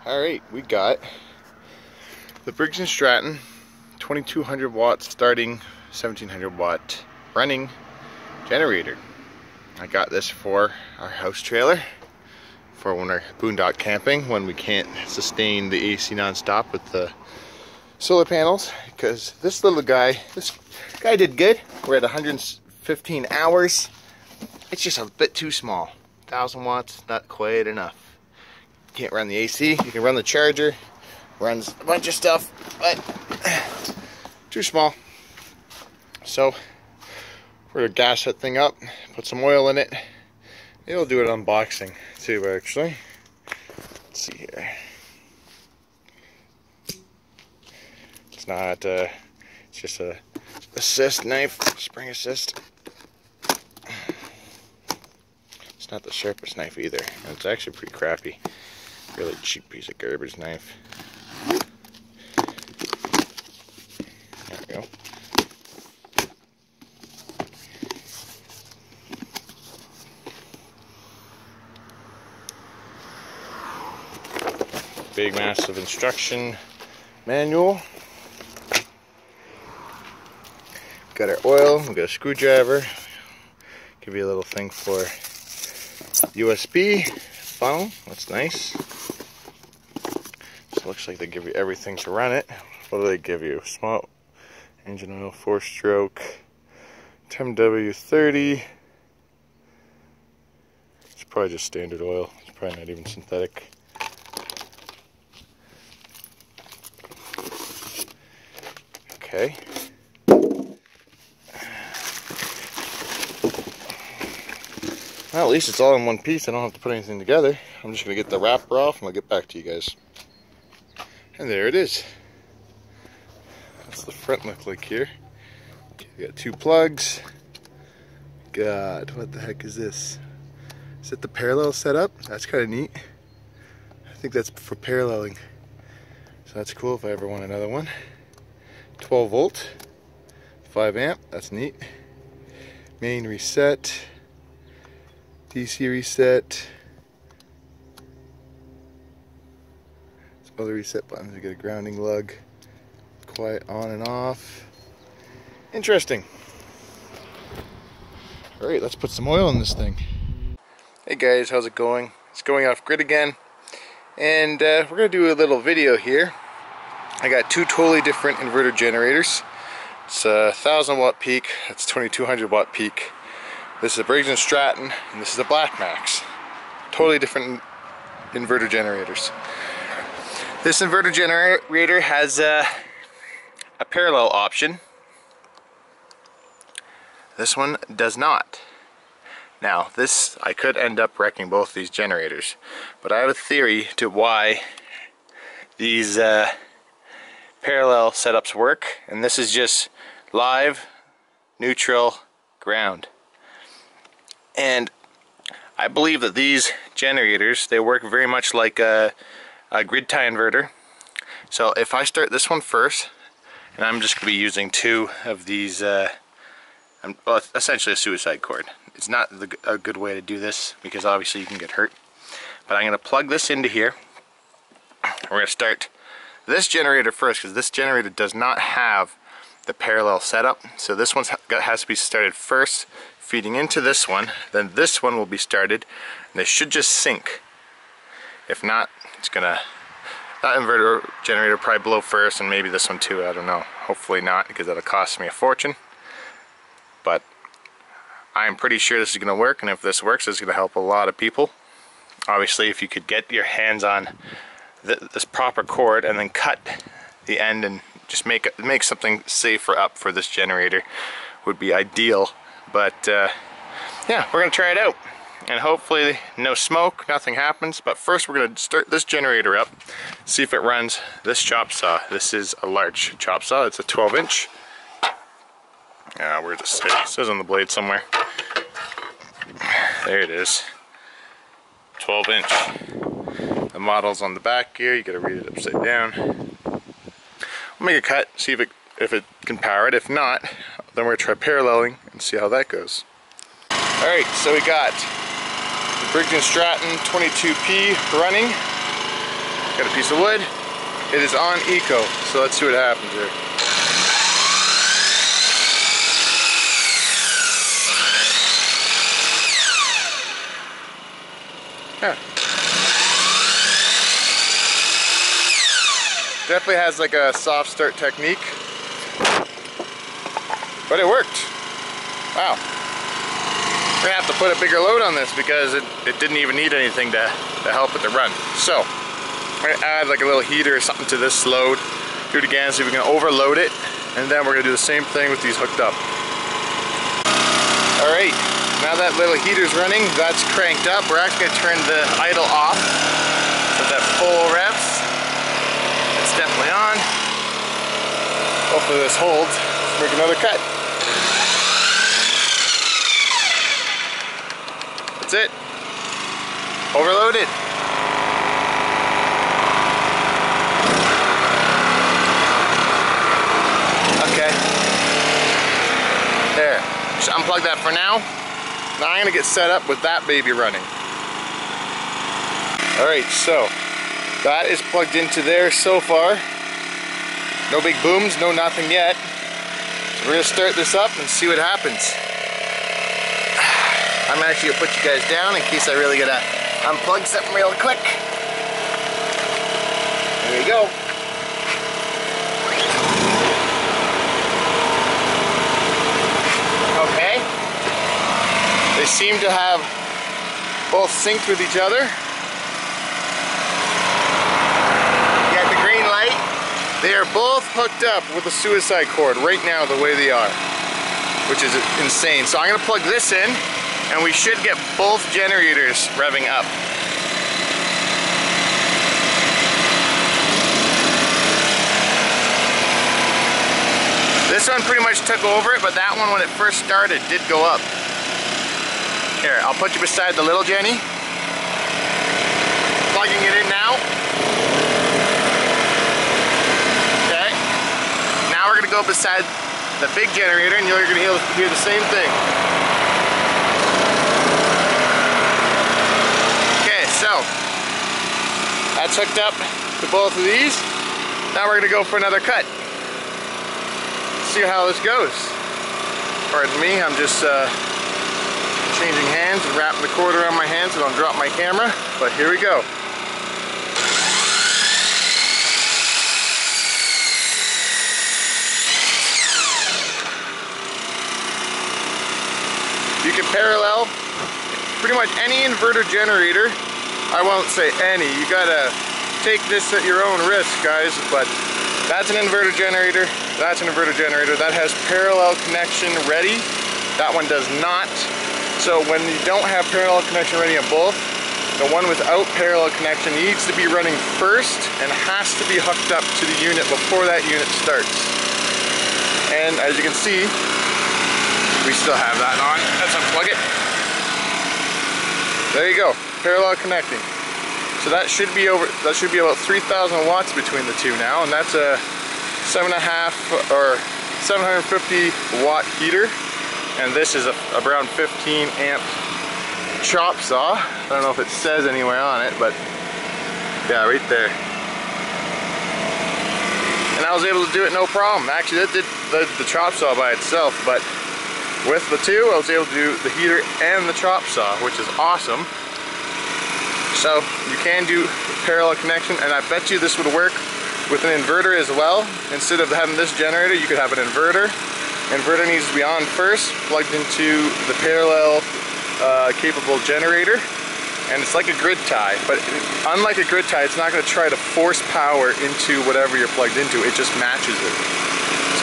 Alright, we got the Briggs & Stratton 2200 watt starting 1700 watt running generator. I got this for our house trailer for when we're boondock camping, when we can't sustain the AC non-stop with the solar panels, because this guy did good. We're at 115 hours. It's just a bit too small. 1000 watts, not quite enough. Can't run the AC. You can run the charger, runs a bunch of stuff, but too small. So we're gonna gas that thing up, put some oil in it. It'll do an unboxing too, actually. Let's see here. It's not it's just a assist knife, spring assist. It's not the sharpest knife either, and it's actually pretty crappy. Really cheap piece of garbage knife. There we go. Big massive instruction manual. Got our oil, we got a screwdriver. Give you a little thing for USB funnel. That's nice. So it looks like they give you everything to run it. What do they give you? Small engine oil, 4-stroke, TMW30. It's probably just standard oil. It's probably not even synthetic. Okay. Well, at least it's all in one piece. I don't have to put anything together. I'm just going to get the wrapper off and I'll get back to you guys. And there it is. That's the front look like here. You got 2 plugs. God, what the heck is this? Is it the parallel setup? That's kind of neat. I think that's for paralleling. So that's cool if I ever want another one. 12 volt, 5 amp, that's neat. Main reset. DC reset. Some other reset buttons. We get a grounding lug. Quiet on and off. Interesting. Alright, let's put some oil in this thing. Hey guys, how's it going? It's going off grid again. And we're going to do a little video here. I got 2 totally different inverter generators. It's a 1000 watt peak. That's 2200 watt peak. This is a Briggs & Stratton, and this is a Black Max. Totally different inverter generators. This inverter generator has a parallel option. This one does not. Now, this, I could end up wrecking both these generators, but I have a theory to why these parallel setups work, and this is just live, neutral, ground. And I believe that these generators, they work very much like a grid tie inverter. So if I start this one first, and I'm just going to be using 2 of these, well, essentially a suicide cord. It's not a good way to do this because obviously you can get hurt. But I'm going to plug this into here. We're going to start this generator first because this generator does not have the parallel setup. So this one has to be started first, feeding into this one, then this one will be started, and they should just sync. If not, it's gonna, that inverter generator will probably blow first, and maybe this one too, I don't know. Hopefully not, because that'll cost me a fortune. But I'm pretty sure this is gonna work, and if this works, it's gonna help a lot of people. Obviously, if you could get your hands on this proper cord and then cut the end and just make something safer up for this generator would be ideal. But yeah, we're gonna try it out, and hopefully no smoke, nothing happens. But first we're gonna start this generator up, see if it runs this chop saw. This is a large chop saw. It's a 12-inch. Where does it say? It says on the blade somewhere. There it is. 12-inch. The model's on the back here. You gotta read it upside down. We'll make a cut, see if it can power it. If not, then we're gonna try paralleling and see how that goes. Alright, so we got the Briggs & Stratton 22P running. Got a piece of wood. It is on eco, so let's see what happens here. Yeah. Definitely has like a soft start technique, but it worked. Wow. We're gonna have to put a bigger load on this because it didn't even need anything to help it to run. So we're gonna add like a little heater or something to this load, do it again, see if we can overload it, and then we're gonna do the same thing with these hooked up. Alright, now that little heater's running, that's cranked up. We're actually gonna turn the idle off so that full revs. It's definitely on. Hopefully this holds. Let's make another cut. That's it. Overloaded. Okay. There. Just unplug that for now. Now I'm gonna get set up with that baby running. Alright, so that is plugged into there so far. No big booms, no nothing yet. So we're gonna start this up and see what happens. I'm actually gonna put you guys down in case I really gotta unplug something real quick. There you go. Okay. They seem to have both synced with each other. You got the green light. They are both hooked up with a suicide cord right now the way they are, which is insane. So I'm gonna plug this in and we should get both generators revving up. This one pretty much took over it, but that one when it first started did go up. Here, I'll put you beside the little Jenny. Plugging it in now. Okay. Now we're gonna go beside the big generator and you're gonna hear the same thing. So, that's hooked up to both of these. Now we're gonna go for another cut. See how this goes. Pardon me, I'm just changing hands and wrapping the cord around my hands so I don't drop my camera, but here we go. You can parallel pretty much any inverter generator. I won't say any, you gotta take this at your own risk, guys, but that's an inverter generator, that's an inverter generator. That has parallel connection ready, that one does not. So when you don't have parallel connection ready on both, the one without parallel connection needs to be running first and has to be hooked up to the unit before that unit starts. And as you can see, we still have that on. Let's unplug it. There you go. Parallel connecting. So that should be about 3,000 watts between the two now, and that's a 7.5 or 750 watt heater, and this is around 15 amp chop saw. I don't know if it says anywhere on it, but yeah, right there. And I was able to do it no problem. Actually, that did the chop saw by itself, but with the two, I was able to do the heater and the chop saw, which is awesome. So you can do parallel connection, and I bet you this would work with an inverter as well. Instead of having this generator, you could have an inverter. Inverter needs to be on first, plugged into the parallel capable generator, and it's like a grid tie. But unlike a grid tie, it's not going to try to force power into whatever you're plugged into. It just matches it.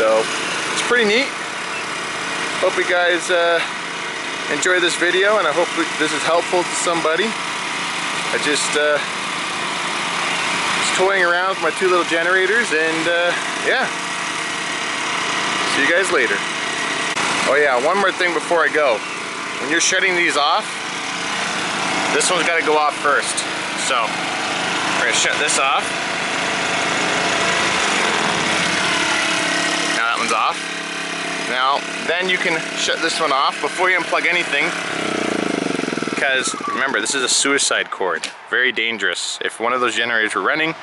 So it's pretty neat. Hope you guys enjoy this video, and I hope this is helpful to somebody. I just was toying around with my two little generators, and yeah. See you guys later. Oh yeah, one more thing before I go. When you're shutting these off, this one's got to go off first. So we're going to shut this off. Now that one's off. Now then you can shut this one off before you unplug anything. because remember, this is a suicide cord. Very dangerous. If one of those generators were running,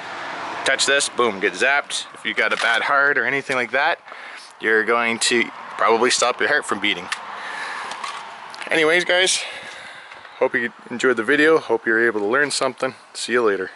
touch this, boom, get zapped. If you got a bad heart or anything like that, you're going to probably stop your heart from beating. Anyways guys, hope you enjoyed the video. Hope you're able to learn something. See you later.